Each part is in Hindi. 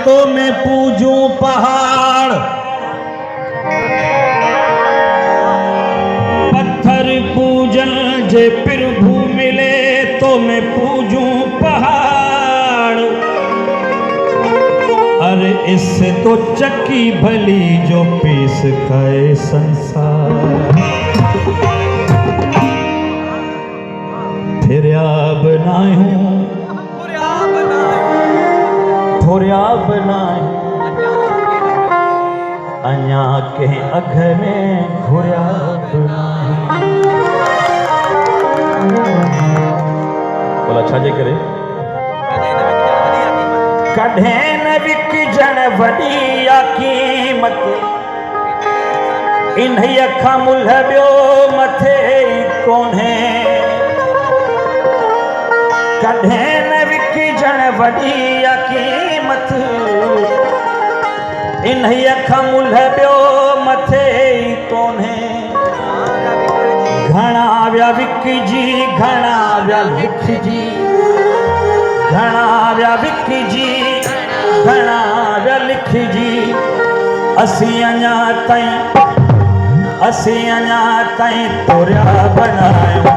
तो मैं पूजूं पहाड़, पत्थर पूजन जे प्रभु मिले तो मैं पूजूं पहाड़। अरे इससे तो चक्की भली जो पीस खाए संसार। फिर बनायूं थोरिया बनायूं अञा के अघ में घुरिया बनायूं। बोला छा जे करे कढे न विकजण वॾी कीमत, इन्हीअ खां मुल्ह ॿियो मथे कोन्हे। कढे न विकजण वॾी कीमत, इन्हीअ खां मुल्ह ॿियो मथे कोन्हे। घणा विया विकजी घणा विया लिखजी, घणा विया विकजी घणा विया लिखजी। असीं अञा ताईं तुरिया बनायूं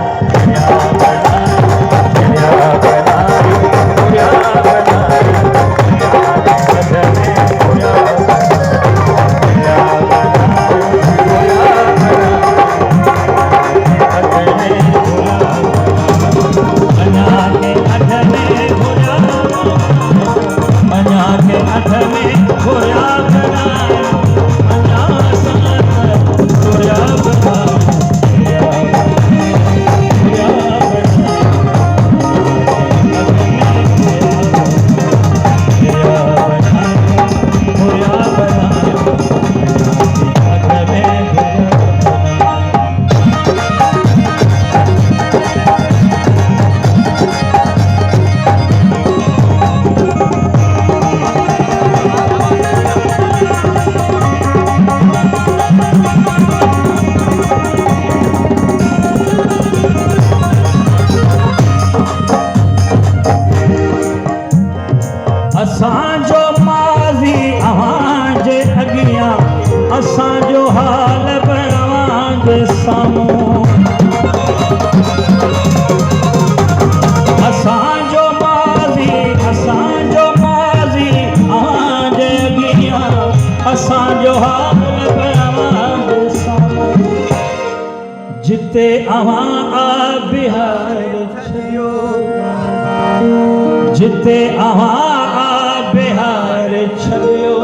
असांजो माज़ी अव्हां जे अॻियां, असांजो हाल अव्हां जे साम्हूं। असांजो माज़ी अव्हां जे अॻियां, असांजो हाल अव्हां जे साम्हूं। जिते अव्हां बिहार छॾियो, जिते अव्हां बिहार छॾियो,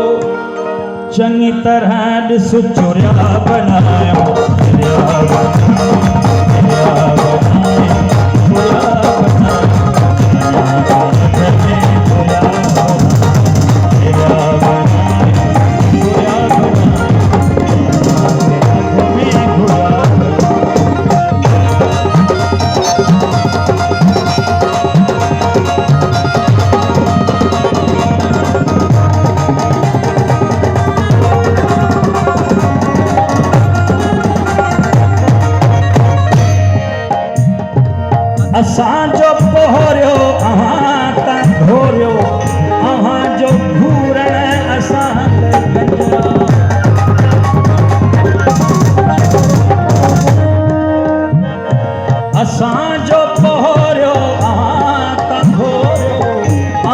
चङी तरह ॾिस चुरिया बनायूं। असांजो पोहरियो अव्हां तां धोरियो, अव्हां जो घूरण असां गंजरा। असांजो पोहरियो अव्हां तां धोरियो,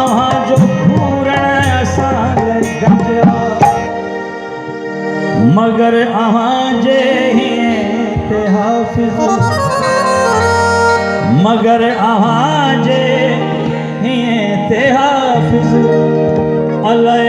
अव्हां जो घूरण असां गंजरा। मगर अव्हां जे ते हाफ़िज़, मगर अव्हां जे ते हाफ़िज़, अलाए